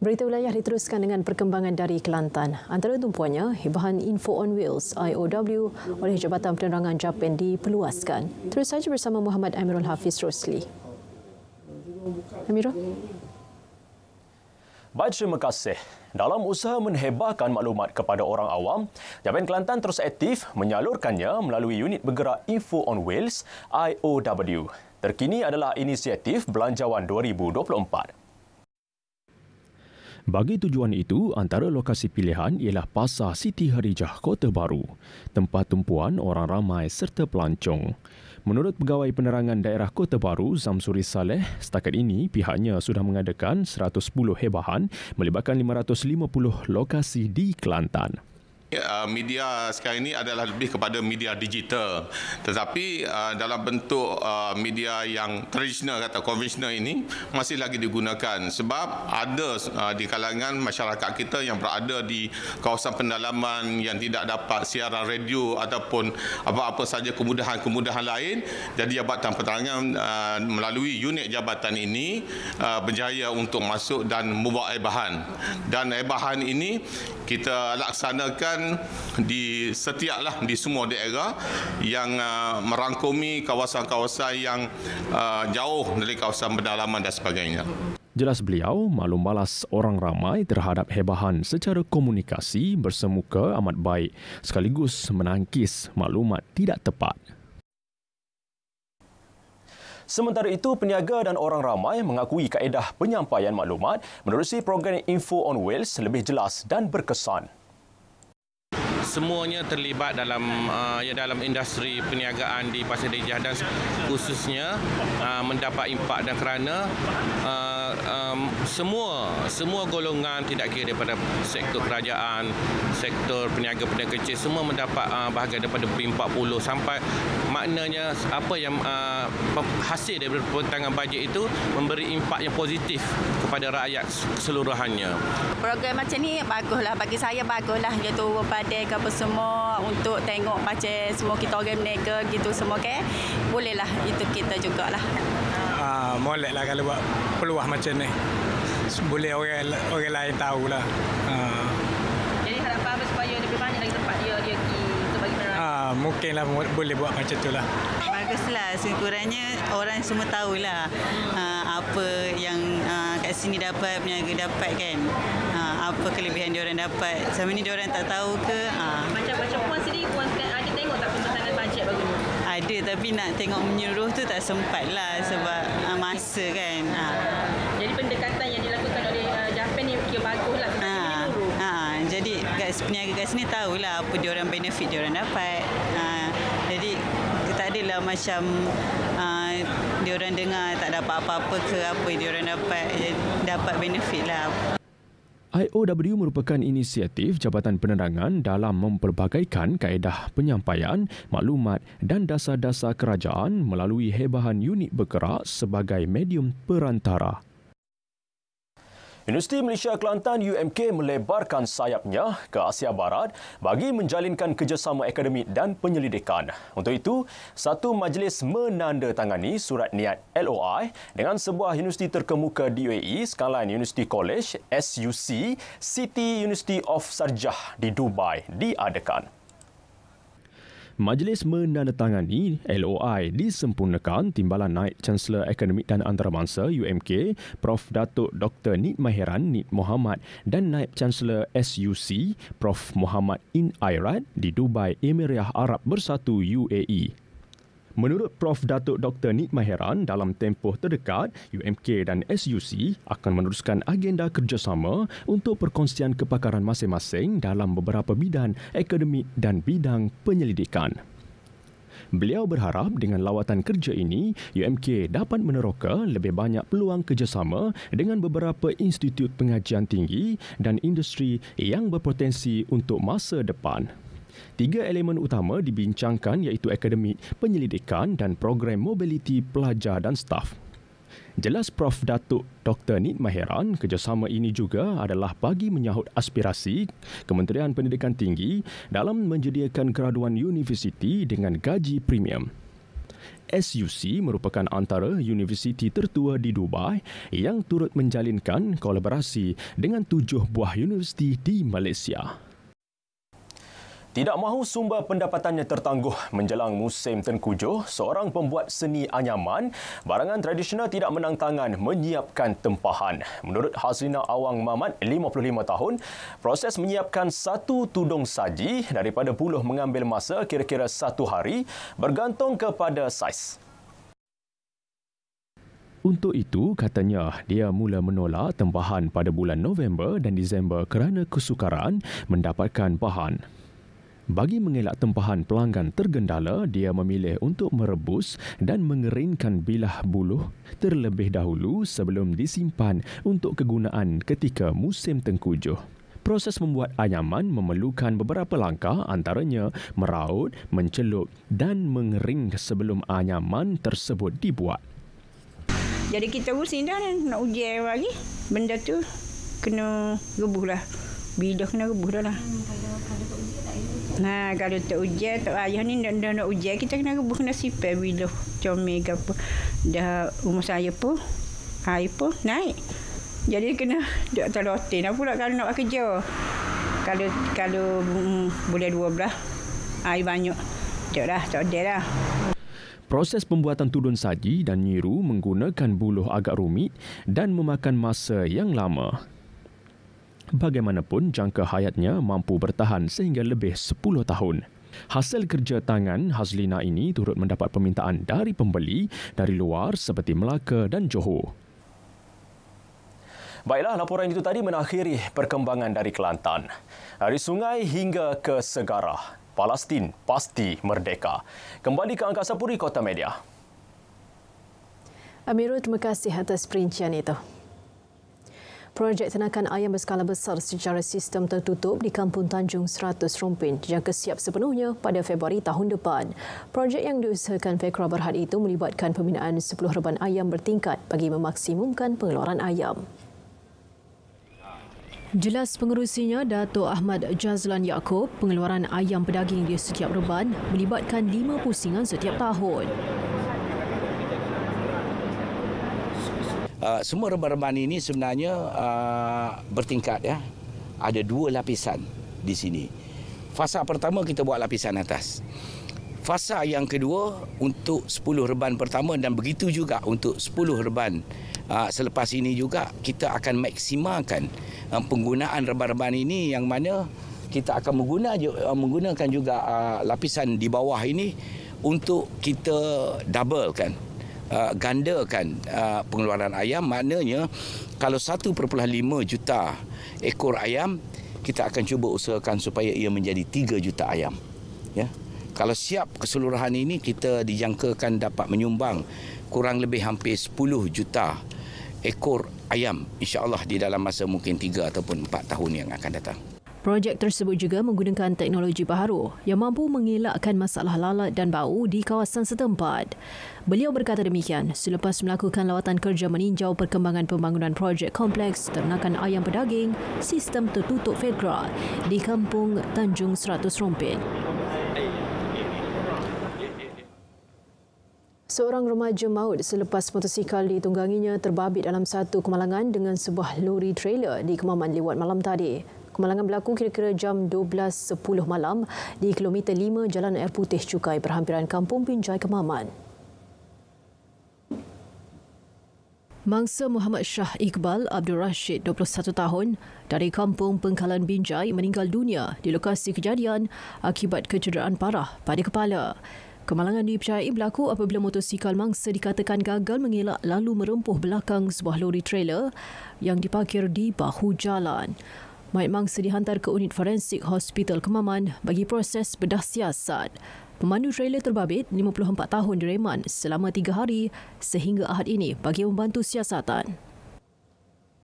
Berita wilayah diteruskan dengan perkembangan dari Kelantan. Antara tumpuannya, hibahan Info on Wheels IOW oleh Jabatan Penerangan Japan diperluaskan. Terus saja bersama Muhammad Amirul Hafiz Rosli. Amirul? Baik, terima kasih. Dalam usaha menhebahkan maklumat kepada orang awam, Jabatan Kelantan terus aktif menyalurkannya melalui unit bergerak Info on Wheels IOW. Terkini adalah inisiatif Belanjawan 2024. Bagi tujuan itu, antara lokasi pilihan ialah Pasar Siti Harijah, Kota Baru, tempat tumpuan orang ramai serta pelancong. Menurut Pegawai Penerangan Daerah Kota Baru, Zamsuri Saleh, setakat ini pihaknya sudah mengadakan 110 hebahan melibatkan 550 lokasi di Kelantan. Media sekarang ini adalah lebih kepada media digital, tetapi dalam bentuk media yang tradisional atau konvensional ini masih lagi digunakan sebab ada di kalangan masyarakat kita yang berada di kawasan pendalaman yang tidak dapat siaran radio ataupun apa-apa saja kemudahan-kemudahan lain. Jadi Jabatan Penerangan melalui unit jabatan ini berjaya untuk masuk dan membuat hebahan, dan hebahan ini kita laksanakan di semua daerah yang merangkumi kawasan-kawasan yang jauh dari kawasan pedalaman dan sebagainya. Jelas beliau, maklum balas orang ramai terhadap hebahan secara komunikasi bersemuka amat baik sekaligus menangkis maklumat tidak tepat. Sementara itu, peniaga dan orang ramai mengakui kaedah penyampaian maklumat menerusi program Info on Wheels lebih jelas dan berkesan. Semuanya terlibat dalam industri perniagaan di Pasir Harijah dan khususnya mendapat impak, dan kerana semua golongan tidak kira daripada sektor kerajaan, sektor peniaga-peniaga kecil, semua mendapat bahagian daripada B40 sampai maknanya apa yang hasil daripada pembentangan bajet itu memberi impak yang positif kepada rakyat keseluruhannya. Program macam ni baguslah, bagi saya baguslah, dia turun pada apa semua untuk tengok macam semua kita orang berniaga gitu semua ke. Bolehlah itu kita jugalah. Moleklah kalau buat peluang macam ni. Boleh orang lain tahulah. Jadi harapan apa supaya lebih banyak lagi tempat dia pergi untuk bagi penerangan. Mungkinlah boleh buat macam itulah. Baguslah, sekurangnya orang semua tahulah apa yang kat sini dapat, peniaga dapat kan. Apa kelebihan diorang dapat. Selama ni diorang tak tahu ke? Macam puan sendiri, puan ada tengok tak pembentangan bajet bagus ni? Ada, tapi nak tengok menyeluruh tu tak sempat lah sebab masa kan. Jadi pendekatan yang dilakukan oleh Japan ni kira bagus lah. Jadi peniaga kat sini tahulah apa diorang benefit diorang dapat. Jadi tak adalah macam diorang dengar tak dapat apa-apa ke apa diorang dapat benefit lah. IOW merupakan inisiatif Jabatan Penerangan dalam mempelbagaikan kaedah penyampaian, maklumat dan dasar-dasar kerajaan melalui hebahan unit bergerak sebagai medium perantara. Universiti Malaysia Kelantan UMK melebarkan sayapnya ke Asia Barat bagi menjalinkan kerjasama akademik dan penyelidikan. Untuk itu, satu majlis menandatangani surat niat LOI dengan sebuah universiti terkemuka di UAE sekalian University College SUC City University of Sharjah di Dubai diadakan. Majlis menandatangani LOI disempurnakan Timbalan Naib Chancellor Akademik dan Antarabangsa UMK Prof. Datuk Dr. Nid Maheran Nid Mohamad dan Naib Chancellor SUC Prof. Muhammad In Airat di Dubai, Emirat Arab Bersatu UAE. Menurut Prof. Datuk Dr. Nid Maheran, dalam tempoh terdekat, UMK dan SUC akan meneruskan agenda kerjasama untuk perkongsian kepakaran masing-masing dalam beberapa bidang akademik dan bidang penyelidikan. Beliau berharap dengan lawatan kerja ini, UMK dapat meneroka lebih banyak peluang kerjasama dengan beberapa institut pengajian tinggi dan industri yang berpotensi untuk masa depan. 3 elemen utama dibincangkan iaitu akademik, penyelidikan dan program mobiliti pelajar dan staf. Jelas Prof. Datuk Dr. Nid Maheran, kerjasama ini juga adalah bagi menyahut aspirasi Kementerian Pendidikan Tinggi dalam menyediakan graduan universiti dengan gaji premium. SUC merupakan antara universiti tertua di Dubai yang turut menjalinkan kolaborasi dengan 7 buah universiti di Malaysia. Tidak mahu sumber pendapatannya tertangguh menjelang musim Tengkujuh, seorang pembuat seni anyaman barangan tradisional tidak menang tangan menyiapkan tempahan. Menurut Hazrina Awang Mamat, 55 tahun, proses menyiapkan satu tudung saji daripada buluh mengambil masa kira-kira 1 hari bergantung kepada saiz. Untuk itu, katanya, dia mula menolak tempahan pada bulan November dan Disember kerana kesukaran mendapatkan bahan. Bagi mengelak tempahan pelanggan tergendala, dia memilih untuk merebus dan mengeringkan bilah buluh terlebih dahulu sebelum disimpan untuk kegunaan ketika musim Tengkujuh. Proses membuat anyaman memerlukan beberapa langkah, antaranya meraut, mencelup dan mengering sebelum anyaman tersebut dibuat. Jadi kita pusing dah nak uji lagi. Benda tu kena rebuh lah. Bila kena rebuh dah lah. Nah, kalau tak ujian, tak ayah ni nak ujian, kita kena rebuh, kena sipar bila comel ke apa. Dah rumah saya pun, air pun naik. Jadi kena duduk atas lote. Nak pula kalau nak buat kerja. Kalau boleh 12, air banyak. Tak dah, tak ada dah. Proses pembuatan tudung saji dan nyiru menggunakan buluh agak rumit dan memakan masa yang lama. Bagaimanapun, jangka hayatnya mampu bertahan sehingga lebih 10 tahun. Hasil kerja tangan Hazlina ini turut mendapat permintaan dari pembeli dari luar seperti Melaka dan Johor. Baiklah, laporan itu tadi mengakhiri perkembangan dari Kelantan. Dari sungai hingga ke segara, Palestin pasti merdeka. Kembali ke Angkasa Puri Kota Media. Amirul, terima kasih atas perincian itu. Projek ternakan ayam berskala besar secara sistem tertutup di Kampung Tanjung 100 Rompin dijangka siap sepenuhnya pada Februari tahun depan. Projek yang diusahakan Fekra Berhad itu melibatkan pembinaan 10 reban ayam bertingkat bagi memaksimumkan pengeluaran ayam. Jelas pengerusinya, Dato' Ahmad Jazlan Yaakob, pengeluaran ayam pedaging di setiap reban melibatkan 5 pusingan setiap tahun. Semua reban-reban ini sebenarnya bertingkat, ya. Ada 2 lapisan di sini. Fasa pertama kita buat lapisan atas. Fasa yang kedua untuk 10 reban pertama dan begitu juga untuk 10 reban selepas ini juga kita akan maksimalkan penggunaan reban-reban ini, yang mana kita akan menggunakan juga lapisan di bawah ini untuk kita doublekan, gandakan pengeluaran ayam. Maknanya kalau 1.5 juta ekor ayam, kita akan cuba usahakan supaya ia menjadi 3 juta ayam, ya. Kalau siap keseluruhan ini, kita dijangkakan dapat menyumbang kurang lebih hampir 10 juta ekor ayam, insya-Allah di dalam masa mungkin 3 ataupun 4 tahun yang akan datang. Projek tersebut juga menggunakan teknologi baharu yang mampu mengelakkan masalah lalat dan bau di kawasan setempat. Beliau berkata demikian selepas melakukan lawatan kerja meninjau perkembangan pembangunan projek kompleks ternakan ayam pedaging sistem tertutup Fekra di Kampung Tanjung 100 Rompin. Seorang remaja maut selepas motosikal ditungganginya terbabit dalam satu kemalangan dengan sebuah lori trailer di Kemaman lewat malam tadi. Kemalangan berlaku kira-kira jam 12.10 malam di kilometer 5 Jalan Air Putih Cukai berhampiran Kampung Binjai, Kemaman. Mangsa Muhammad Shah Iqbal Abdul Rashid, 21 tahun, dari Kampung Pengkalan Binjai meninggal dunia di lokasi kejadian akibat kecederaan parah pada kepala. Kemalangan dipercayai berlaku apabila motosikal mangsa dikatakan gagal mengelak lalu merempuh belakang sebuah lori trailer yang diparkir di bahu jalan. Mayat mangsa dihantar ke unit forensik Hospital Kemaman bagi proses bedah siasat. Pemandu trailer terbabit 54 tahun direman selama 3 hari sehingga Ahad ini bagi membantu siasatan.